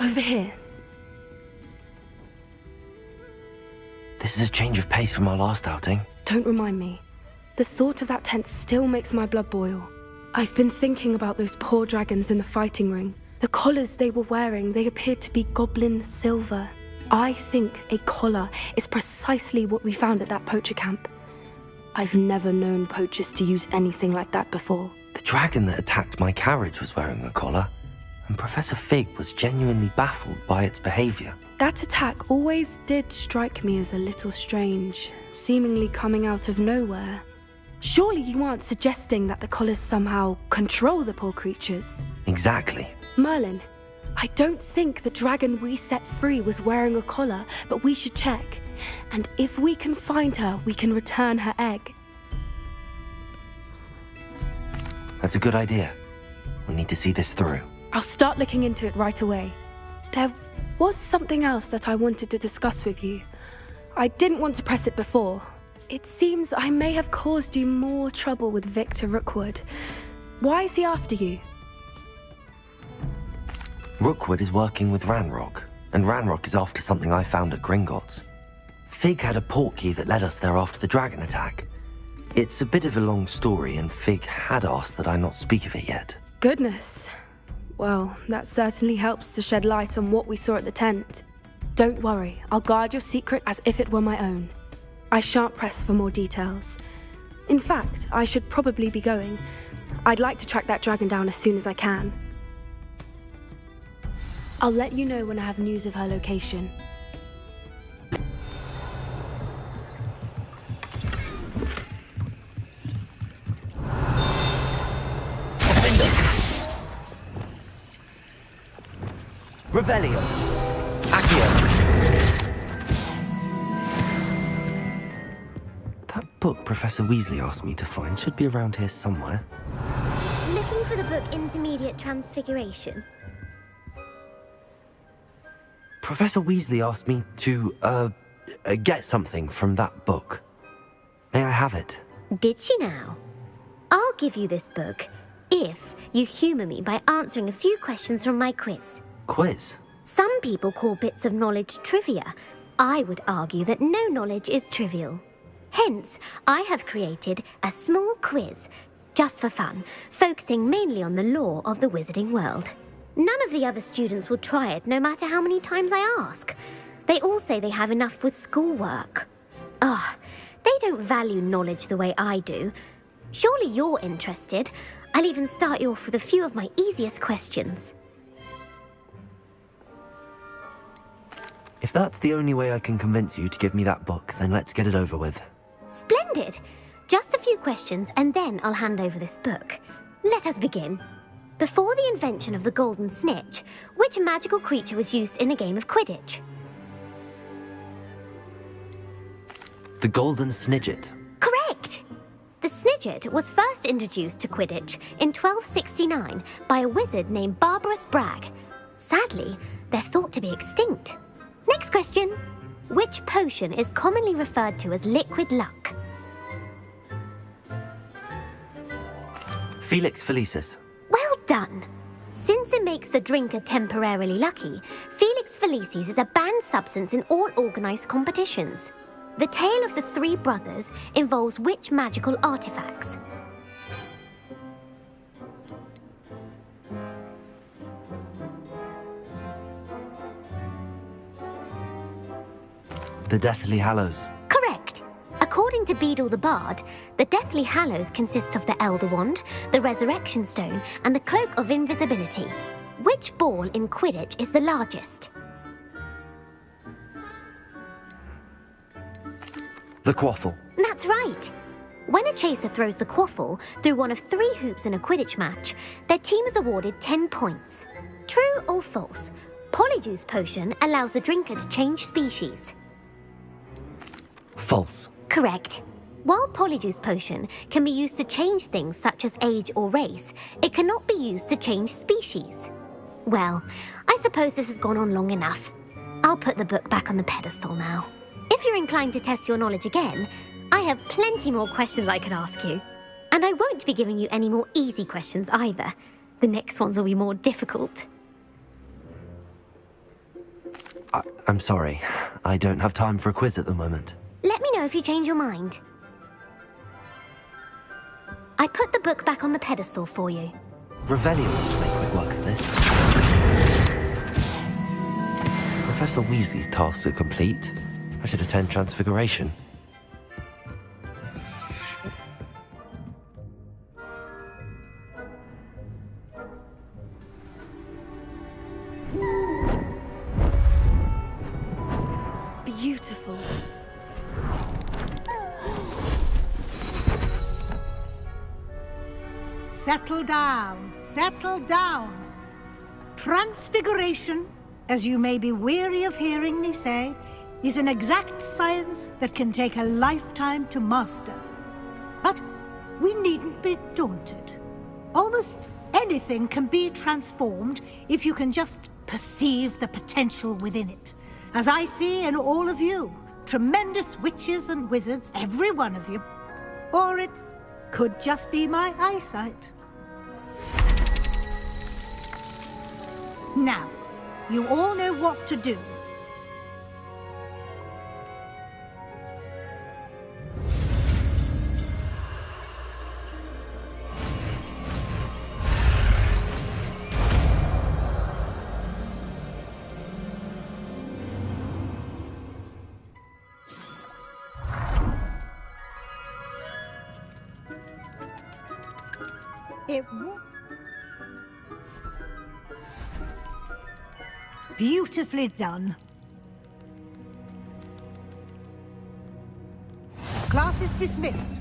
Over here. This is a change of pace from our last outing. Don't remind me. The thought of that tent still makes my blood boil. I've been thinking about those poor dragons in the fighting ring. The collars they were wearing, they appeared to be goblin silver. I think a collar is precisely what we found at that poacher camp. I've never known poachers to use anything like that before. The dragon that attacked my carriage was wearing a collar, and Professor Fig was genuinely baffled by its behavior. That attack always did strike me as a little strange, seemingly coming out of nowhere. Surely you aren't suggesting that the collars somehow control the poor creatures? Exactly. Merlin, I don't think the dragon we set free was wearing a collar, but we should check. And if we can find her, we can return her egg. That's a good idea. We need to see this through. I'll start looking into it right away. There was something else that I wanted to discuss with you. I didn't want to press it before. It seems I may have caused you more trouble with Victor Rookwood. Why is he after you? Rookwood is working with Ranrock, and Ranrock is after something I found at Gringotts. Fig had a portkey that led us there after the dragon attack. It's a bit of a long story, and Fig had asked that I not speak of it yet. Goodness. Well, that certainly helps to shed light on what we saw at the tent. Don't worry, I'll guard your secret as if it were my own. I shan't press for more details. In fact, I should probably be going. I'd like to track that dragon down as soon as I can. I'll let you know when I have news of her location. Revelio! Accio! That book Professor Weasley asked me to find should be around here somewhere. Looking for the book Intermediate Transfiguration? Professor Weasley asked me to, get something from that book. May I have it? Did she now? I'll give you this book if you humour me by answering a few questions from my quiz. Quiz? Some people call bits of knowledge trivia. I would argue that no knowledge is trivial. Hence, I have created a small quiz, just for fun, focusing mainly on the lore of the wizarding world. None of the other students will try it, no matter how many times I ask. They all say they have enough with schoolwork. Ugh, they don't value knowledge the way I do. Surely you're interested. I'll even start you off with a few of my easiest questions. If that's the only way I can convince you to give me that book, then let's get it over with. Splendid! Just a few questions and then I'll hand over this book. Let us begin. Before the invention of the golden snitch, which magical creature was used in a game of Quidditch? The Golden Snidget. Correct! The Snidget was first introduced to Quidditch in 1269 by a wizard named Barbarous Bragg. Sadly, they're thought to be extinct. Next question. Which potion is commonly referred to as liquid luck? Felix Felicis. Well done. Since it makes the drinker temporarily lucky, Felix Felicis is a banned substance in all organised competitions. The tale of the three brothers involves which magical artifacts? The Deathly Hallows. Correct. According to Beedle the Bard, the Deathly Hallows consists of the Elder Wand, the Resurrection Stone, and the Cloak of Invisibility. Which ball in Quidditch is the largest? The Quaffle. That's right. When a chaser throws the quaffle through one of 3 hoops in a Quidditch match, their team is awarded 10 points. True or false? Polyjuice Potion allows the drinker to change species. False. Correct. While Polyjuice Potion can be used to change things such as age or race, it cannot be used to change species. Well, I suppose this has gone on long enough. I'll put the book back on the pedestal now. If you're inclined to test your knowledge again, I have plenty more questions I could ask you. And I won't be giving you any more easy questions either. The next ones will be more difficult. I'm sorry. I don't have time for a quiz at the moment. Let me know if you change your mind. I put the book back on the pedestal for you. Revelio ought to make quick work of this. Professor Weasley's tasks are complete. I should attend Transfiguration. Beautiful. Settle down, settle down. Transfiguration, as you may be weary of hearing me say, is an exact science that can take a lifetime to master. But we needn't be daunted. Almost anything can be transformed if you can just perceive the potential within it. As I see in all of you, tremendous witches and wizards, every one of you. Or it could just be my eyesight. Now, you all know what to do. Beautifully done. Class is dismissed.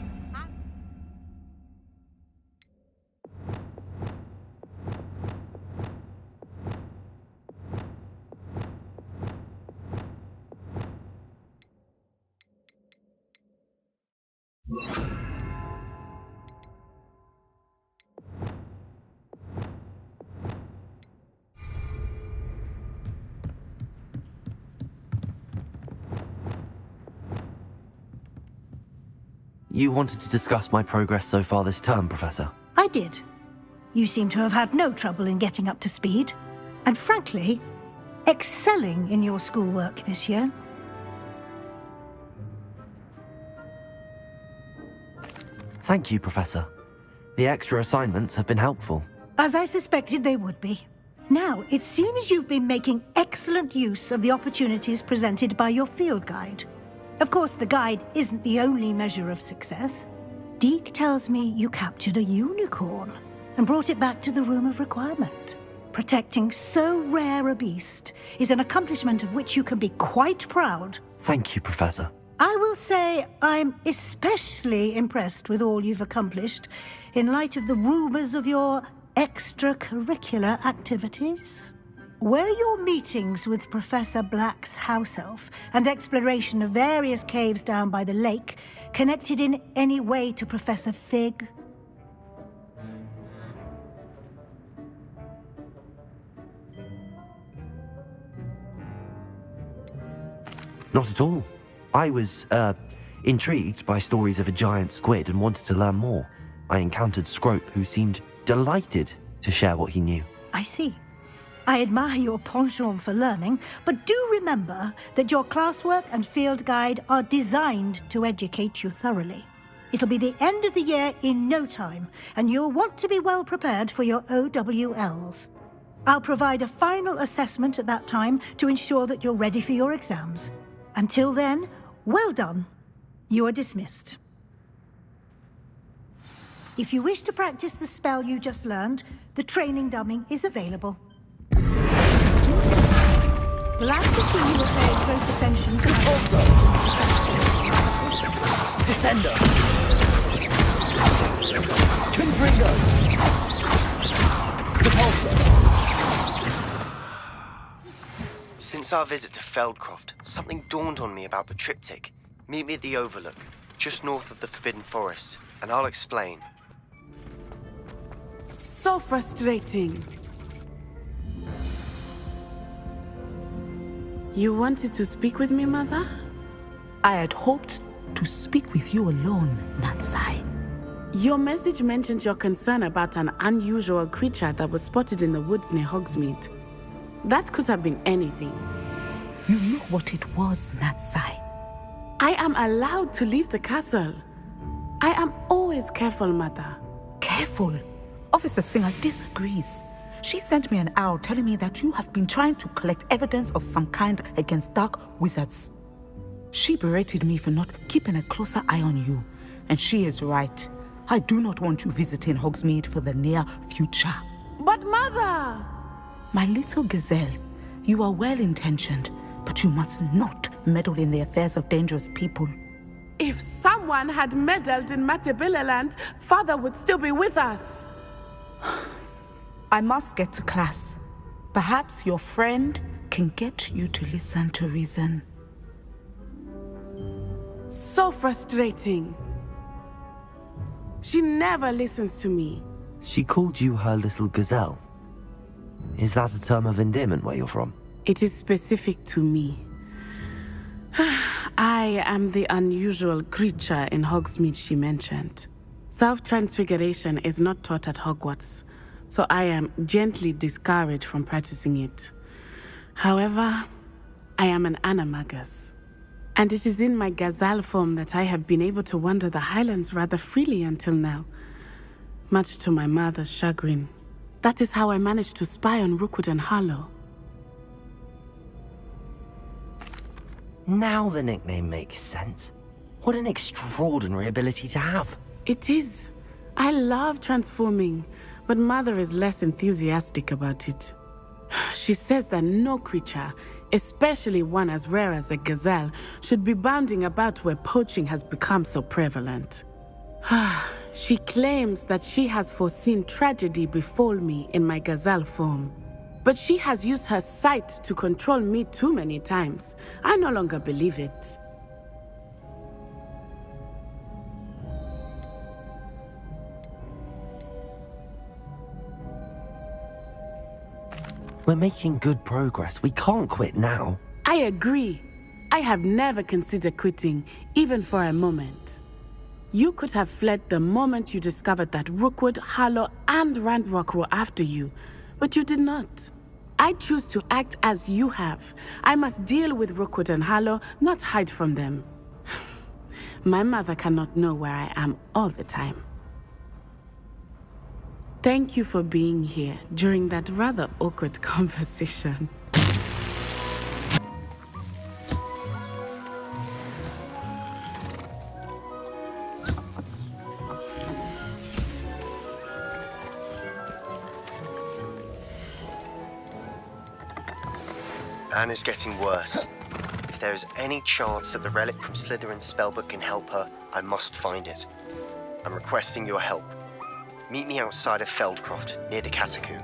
You wanted to discuss my progress so far this term, Professor? I did. You seem to have had no trouble in getting up to speed. And frankly, excelling in your schoolwork this year. Thank you, Professor. The extra assignments have been helpful. As I suspected they would be. Now, it seems you've been making excellent use of the opportunities presented by your field guide. Of course, the guide isn't the only measure of success. Deke tells me you captured a unicorn and brought it back to the Room of Requirement. Protecting so rare a beast is an accomplishment of which you can be quite proud. Thank you, Professor. I will say I'm especially impressed with all you've accomplished in light of the rumors of your extracurricular activities. Were your meetings with Professor Black's house elf and exploration of various caves down by the lake connected in any way to Professor Fig? Not at all. I was, intrigued by stories of a giant squid and wanted to learn more. I encountered Scrope, who seemed delighted to share what he knew. I see. I admire your penchant for learning, but do remember that your classwork and field guide are designed to educate you thoroughly. It'll be the end of the year in no time, and you'll want to be well prepared for your OWLs. I'll provide a final assessment at that time to ensure that you're ready for your exams. Until then, well done. You are dismissed. If you wish to practice the spell you just learned, the training dummy is available. Glad to see you are paying close attention to Also, Descender, Confringo, Repulsor. Since our visit to Feldcroft, something dawned on me about the triptych. Meet me at the Overlook, just north of the Forbidden Forest, and I'll explain. So frustrating. You wanted to speak with me, Mother? I had hoped to speak with you alone, Natsai. Your message mentioned your concern about an unusual creature that was spotted in the woods near Hogsmeade. That could have been anything. You know what it was, Natsai. I am allowed to leave the castle. I am always careful, Mother. Careful. Officer Singer disagrees. She sent me an owl telling me that you have been trying to collect evidence of some kind against dark wizards. She berated me for not keeping a closer eye on you, and she is right. I do not want you visiting Hogsmeade for the near future. But Mother! My little gazelle, you are well-intentioned, but you must not meddle in the affairs of dangerous people. If someone had meddled in Matabeleland, Father would still be with us. I must get to class. Perhaps your friend can get you to listen to reason. So frustrating. She never listens to me. She called you her little gazelle. Is that a term of endearment where you're from? It is specific to me. I am the unusual creature in Hogsmeade she mentioned. Self-transfiguration is not taught at Hogwarts, so I am gently discouraged from practicing it. However, I am an animagus, and it is in my gazelle form that I have been able to wander the Highlands rather freely until now, much to my mother's chagrin. That is how I managed to spy on Rookwood and Harlow. Now the nickname makes sense. What an extraordinary ability to have. It is. I love transforming, but Mother is less enthusiastic about it. She says that no creature, especially one as rare as a gazelle, should be bounding about where poaching has become so prevalent. She claims that she has foreseen tragedy befall me in my gazelle form. But she has used her sight to control me too many times. I no longer believe it. We're making good progress. We can't quit now. I agree. I have never considered quitting, even for a moment. You could have fled the moment you discovered that Rookwood, Harlow, and Ranrock were after you, but you did not. I choose to act as you have. I must deal with Rookwood and Harlow, not hide from them. My mother cannot know where I am all the time. Thank you for being here during that rather awkward conversation. Anne is getting worse. If there is any chance that the relic from Slytherin's spellbook can help her, I must find it. I'm requesting your help. Meet me outside of Feldcroft, near the catacomb.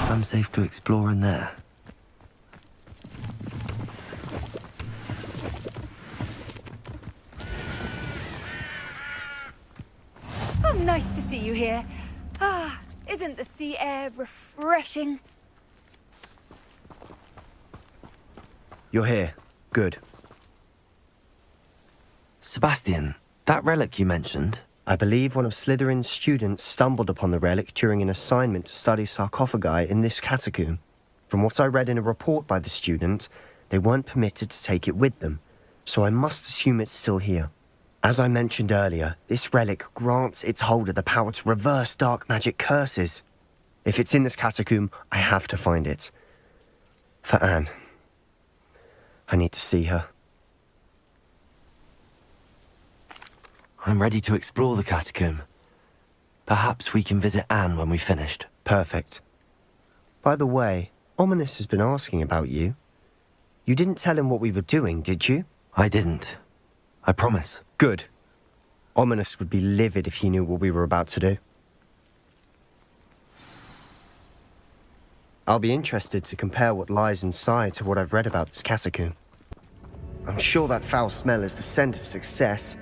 I'm safe to explore in there. Oh, nice to see you here. Isn't the sea air refreshing? You're here. Good. Sebastian, that relic you mentioned, I believe one of Slytherin's students stumbled upon the relic during an assignment to study sarcophagi in this catacomb. From what I read in a report by the student, they weren't permitted to take it with them, so I must assume it's still here. As I mentioned earlier, this relic grants its holder the power to reverse dark magic curses. If it's in this catacomb, I have to find it. For Anne. I need to see her. I'm ready to explore the catacomb. Perhaps we can visit Anne when we've finished. Perfect. By the way, Ominous has been asking about you. You didn't tell him what we were doing, did you? I didn't. I promise. Good. Ominous would be livid if he knew what we were about to do. I'll be interested to compare what lies inside to what I've read about this catacomb. I'm sure that foul smell is the scent of success.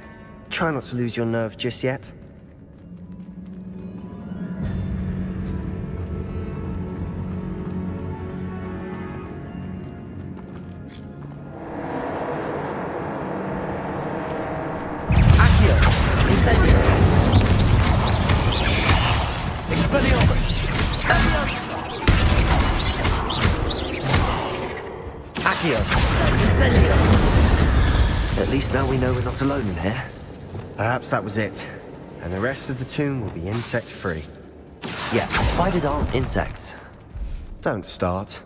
Try not to lose your nerve just yet. Accio! Incendio! Expelliarmus! Accio! Incendio! At least now we know we're not alone in here. Perhaps that was it. And the rest of the tomb will be insect-free. Yeah, spiders aren't insects. Don't start.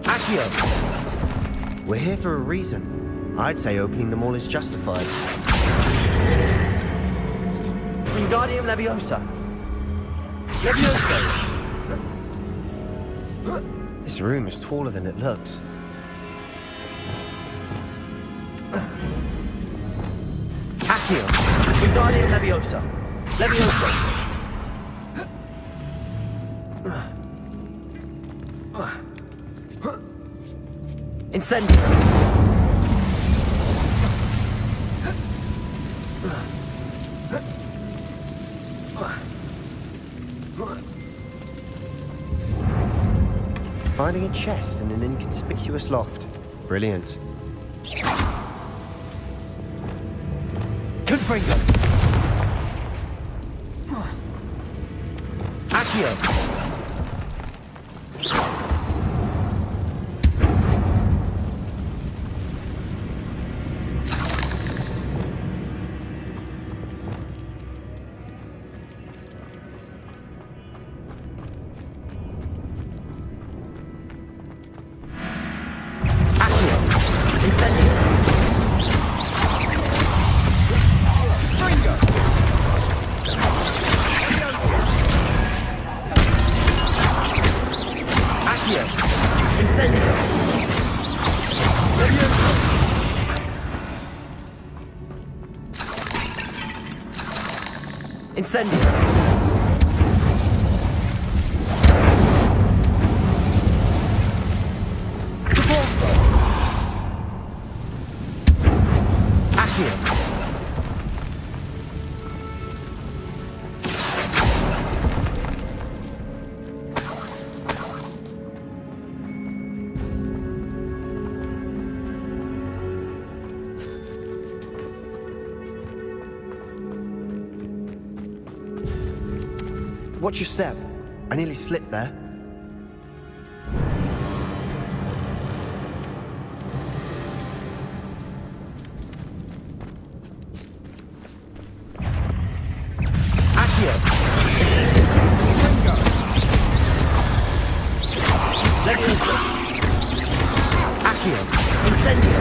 Accio! We're here for a reason. I'd say opening them all is justified. Wingardium Leviosa! Leviosa! This room is taller than it looks. Accio! Wingardium Leviosa! Leviosa! Incendio! Finding a chest in an inconspicuous loft. Brilliant. Confringo! Accio! Incendio! Repulso! Accio! Watch your step. I nearly slipped there. Accio! Incendio! Leviosa! Accio! Incendio!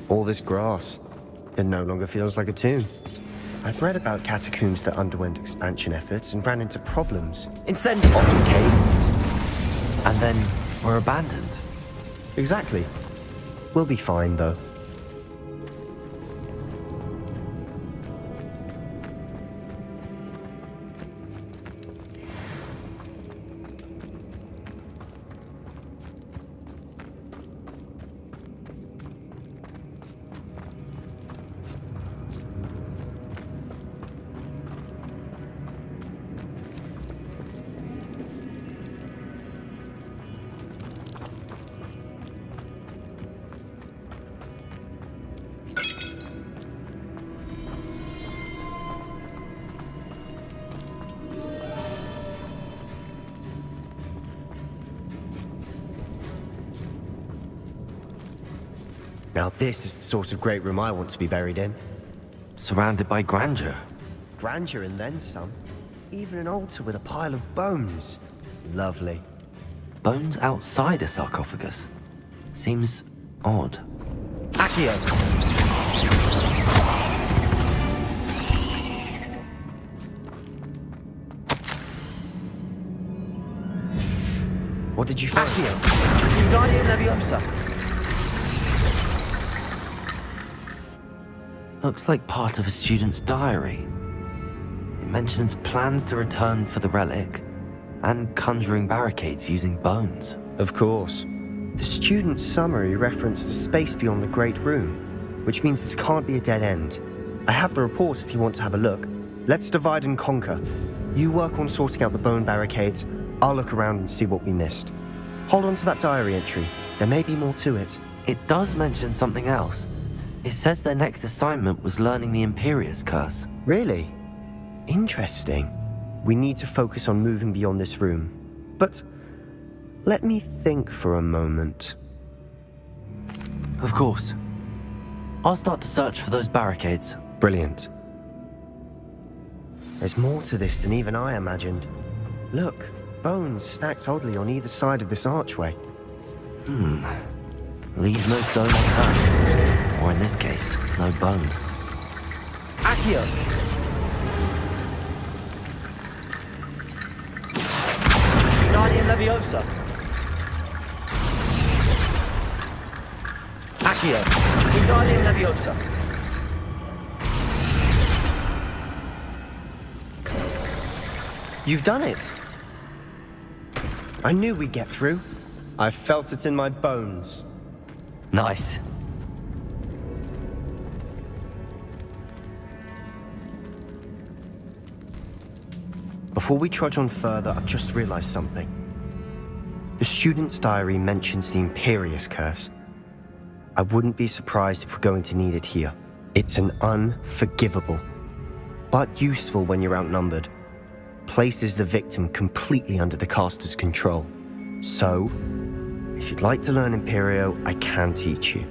All this grass. It no longer feels like a tomb. I've read about catacombs that underwent expansion efforts and ran into problems. Incendio! Often caved. And then were abandoned. Exactly. We'll be fine, though. Now this is the sort of great room I want to be buried in. Surrounded by grandeur. Grandeur and then some. Even an altar with a pile of bones. Lovely. Bones outside a sarcophagus. Seems odd. Accio! What did you find? Accio. Wingardium Leviosa. Looks like part of a student's diary. It mentions plans to return for the relic and conjuring barricades using bones. Of course. The student's summary referenced a space beyond the Great Room, which means this can't be a dead end. I have the report if you want to have a look. Let's divide and conquer. You work on sorting out the bone barricades. I'll look around and see what we missed. Hold on to that diary entry. There may be more to it. It does mention something else. It says their next assignment was learning the Imperius curse. Really? Interesting. We need to focus on moving beyond this room. But let me think for a moment. Of course. I'll start to search for those barricades. Brilliant. There's more to this than even I imagined. Look, bones stacked oddly on either side of this archway. Leave no stone unturned. Or in this case, no bone. Accio. Wingardium Leviosa. Accio. Wingardium Leviosa. You've done it! I knew we'd get through. I felt it in my bones. Nice. Before we trudge on further, I've just realized something. The student's diary mentions the Imperius curse. I wouldn't be surprised if we're going to need it here. It's an unforgivable, but useful when you're outnumbered. Places the victim completely under the caster's control. So, if you'd like to learn Imperio, I can teach you.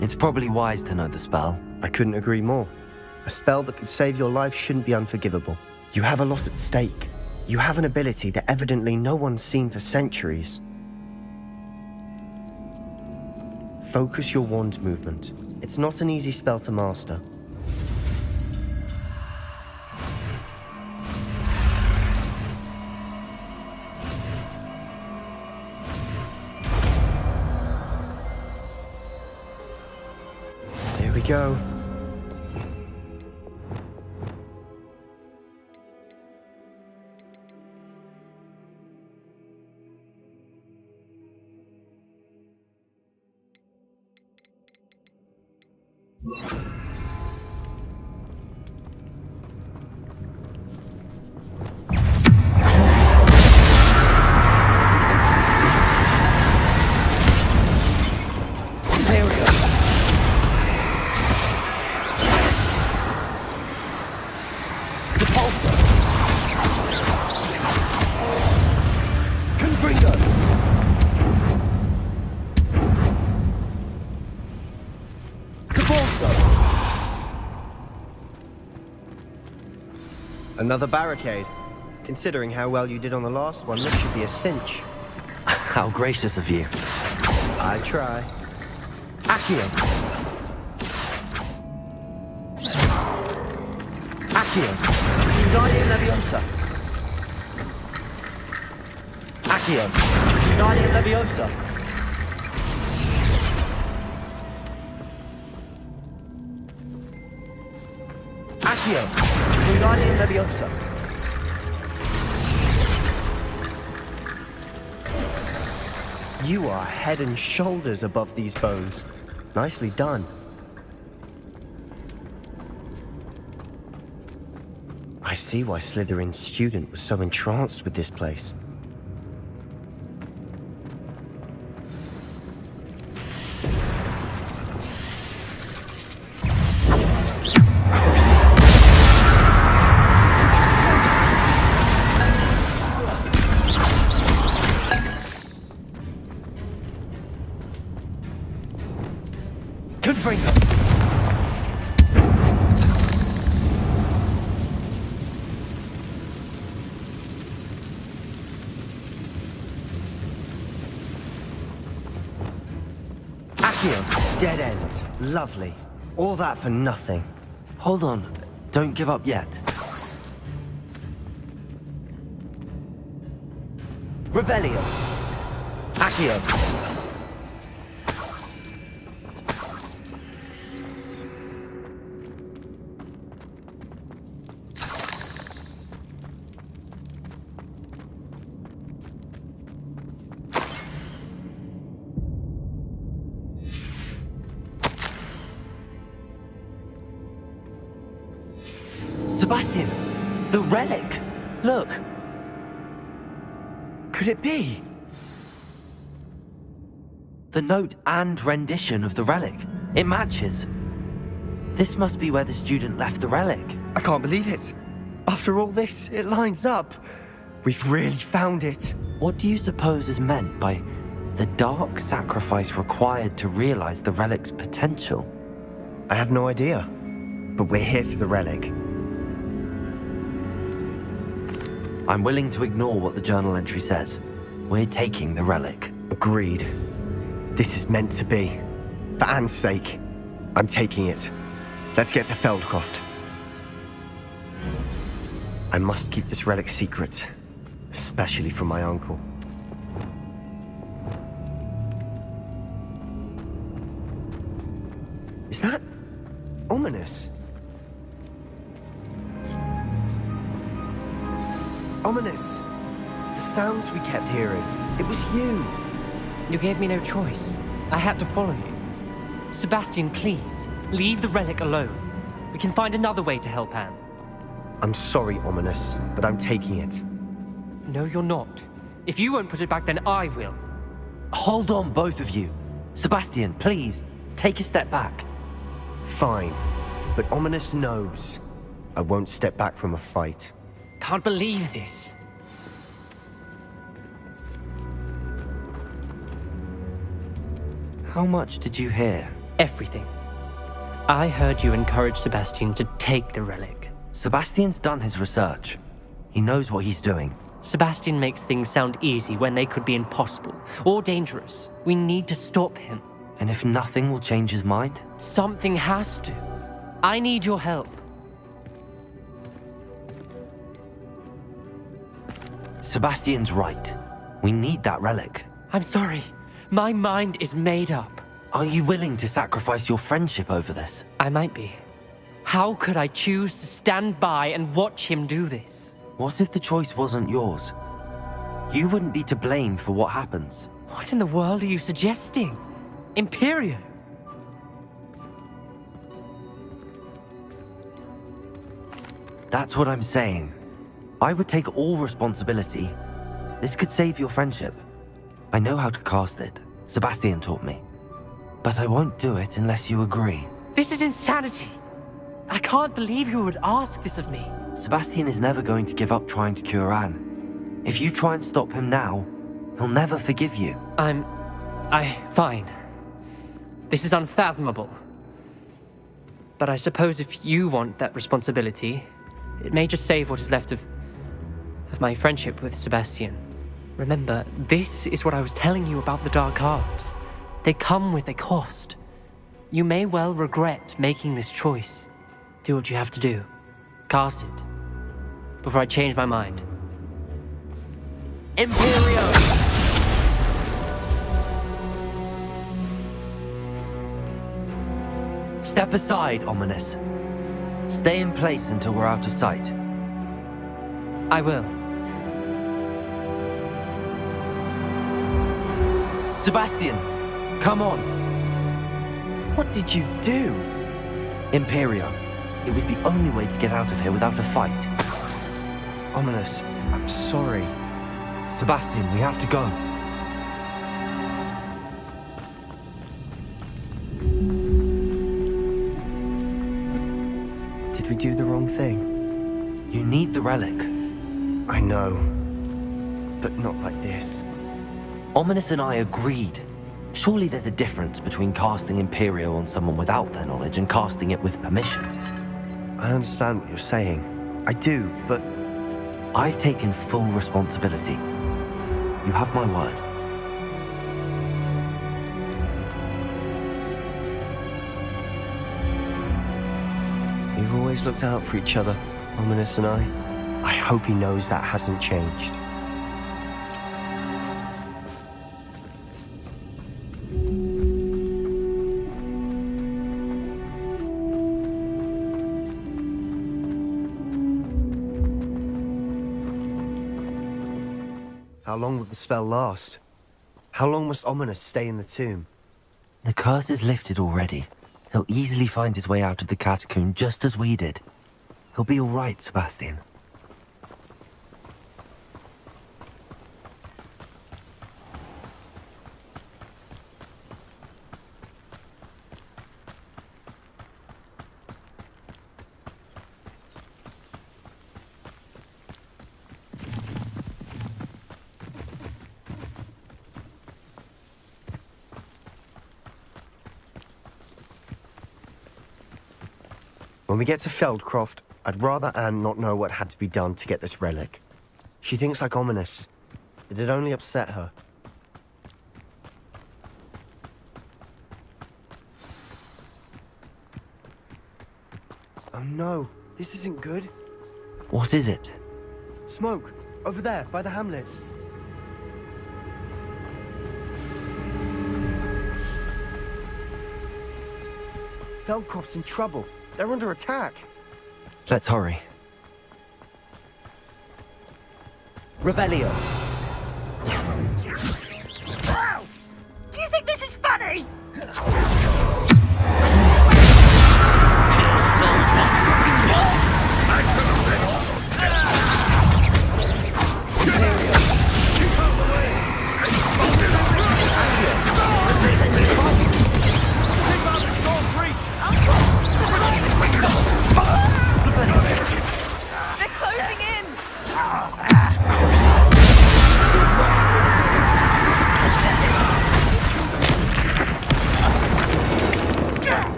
It's probably wise to know the spell. I couldn't agree more. A spell that could save your life shouldn't be unforgivable. You have a lot at stake. You have an ability that evidently no one's seen for centuries. Focus your wand movement. It's not an easy spell to master. Here we go. Another barricade. Considering how well you did on the last one, this should be a cinch. How gracious of you. I try. Accio. Accio. Wingardium Leviosa. Accio. Wingardium Leviosa. Accio. Wingardium Leviosa. You are head and shoulders above these bones. Nicely done. I see why Slytherin's student was so entranced with this place. Accio. Dead end. Lovely. All that for nothing. Hold on. Don't give up yet. Revelio. Accio. Sebastian! The relic! Look! Could it be? The note and rendition of the relic. It matches. This must be where the student left the relic. I can't believe it. After all this, it lines up. We've really found it. What do you suppose is meant by the dark sacrifice required to realize the relic's potential? I have no idea. But we're here for the relic. I'm willing to ignore what the journal entry says. We're taking the relic. Agreed. This is meant to be. For Anne's sake, I'm taking it. Let's get to Feldcroft. I must keep this relic secret, especially from my uncle. Is that ominous? Ominous! The sounds we kept hearing. It was you! You gave me no choice. I had to follow you. Sebastian, please, leave the relic alone. We can find another way to help Anne. I'm sorry, Ominous, but I'm taking it. No, you're not. If you won't put it back, then I will. Hold on, both of you. Sebastian, please, take a step back. Fine, but Ominous knows I won't step back from a fight. Can't believe this. How much did you hear? Everything. I heard you encourage Sebastian to take the relic. Sebastian's done his research. He knows what he's doing. Sebastian makes things sound easy when they could be impossible or dangerous. We need to stop him. And if nothing will change his mind? Something has to. I need your help. Sebastian's right. We need that relic. I'm sorry. My mind is made up. Are you willing to sacrifice your friendship over this? I might be. How could I choose to stand by and watch him do this? What if the choice wasn't yours? You wouldn't be to blame for what happens. What in the world are you suggesting? Imperio? That's what I'm saying. I would take all responsibility. This could save your friendship. I know how to cast it. Sebastian taught me. But I won't do it unless you agree. This is insanity. I can't believe you would ask this of me. Sebastian is never going to give up trying to cure Anne. If you try and stop him now, he'll never forgive you. Fine. This is unfathomable. But I suppose if you want that responsibility, it may just save what is left of my friendship with Sebastian. Remember, this is what I was telling you about the dark arts. They come with a cost. You may well regret making this choice. Do what you have to do. Cast it. Before I change my mind. Imperio! Step aside, Ominous. Stay in place until we're out of sight. I will. Sebastian, come on. What did you do? Imperio. It was the only way to get out of here without a fight. Ominous, I'm sorry. Sebastian, we have to go. Did we do the wrong thing? You need the relic. I know. But not like this. Ominous and I agreed. Surely there's a difference between casting Imperio on someone without their knowledge and casting it with permission. I understand what you're saying. I do, but... I've taken full responsibility. You have my word. We've always looked out for each other, Ominous and I. I hope he knows that hasn't changed. How long will the spell last? How long must Ominous stay in the tomb? The curse is lifted already. He'll easily find his way out of the catacomb just as we did. He'll be all right, Sebastian. When we get to Feldcroft, I'd rather Anne not know what had to be done to get this relic. She thinks like Ominous. It'd only upset her. Oh no, this isn't good. What is it? Smoke, over there, by the hamlet. Feldcroft's in trouble. They're under attack. Let's hurry. Revelio. Do you think this is funny? They're closing in!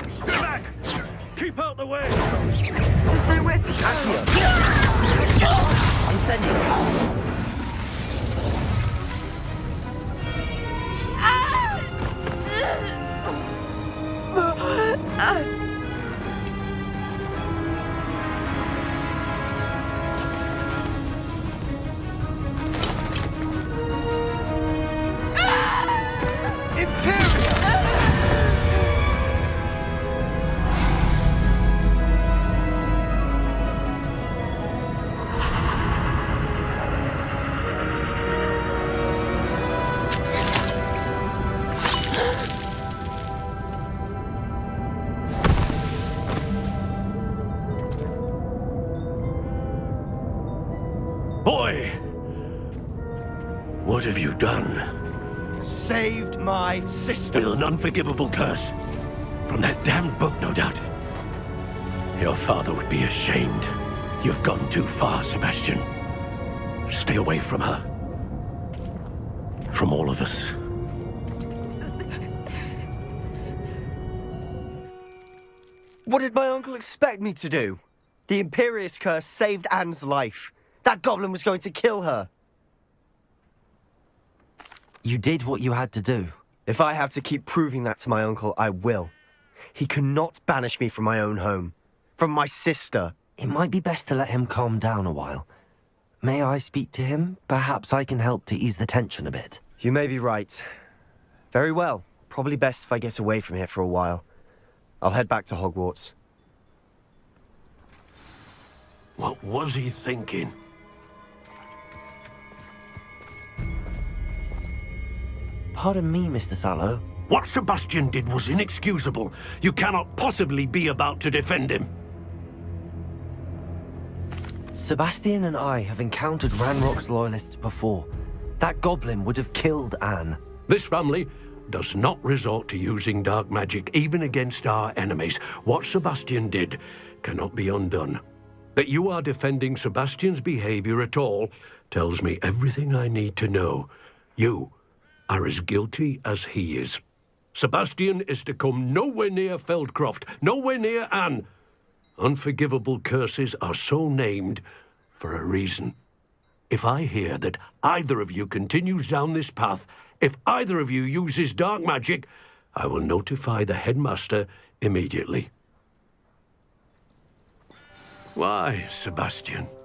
Stay back! Keep out the way! There's nowhere to go. Incendio. Boy! What have you done? Saved my sister. With an unforgivable curse. From that damned book, no doubt. Your father would be ashamed. You've gone too far, Sebastian. Stay away from her. From all of us. What did my uncle expect me to do? The Imperious curse saved Anne's life. That goblin was going to kill her. You did what you had to do. If I have to keep proving that to my uncle, I will. He cannot banish me from my own home. From my sister. It might be best to let him calm down a while. May I speak to him? Perhaps I can help to ease the tension a bit. You may be right. Very well. Probably best if I get away from here for a while. I'll head back to Hogwarts. What was he thinking? Pardon me, Mr. Sallow. What Sebastian did was inexcusable. You cannot possibly be about to defend him. Sebastian and I have encountered Ranrock's loyalists before. That goblin would have killed Anne. This family does not resort to using dark magic, even against our enemies. What Sebastian did cannot be undone. That you are defending Sebastian's behavior at all tells me everything I need to know. You are as guilty as he is. Sebastian is to come nowhere near Feldcroft, nowhere near Anne. Unforgivable curses are so named for a reason. If I hear that either of you continues down this path, if either of you uses dark magic, I will notify the headmaster immediately. Why, Sebastian?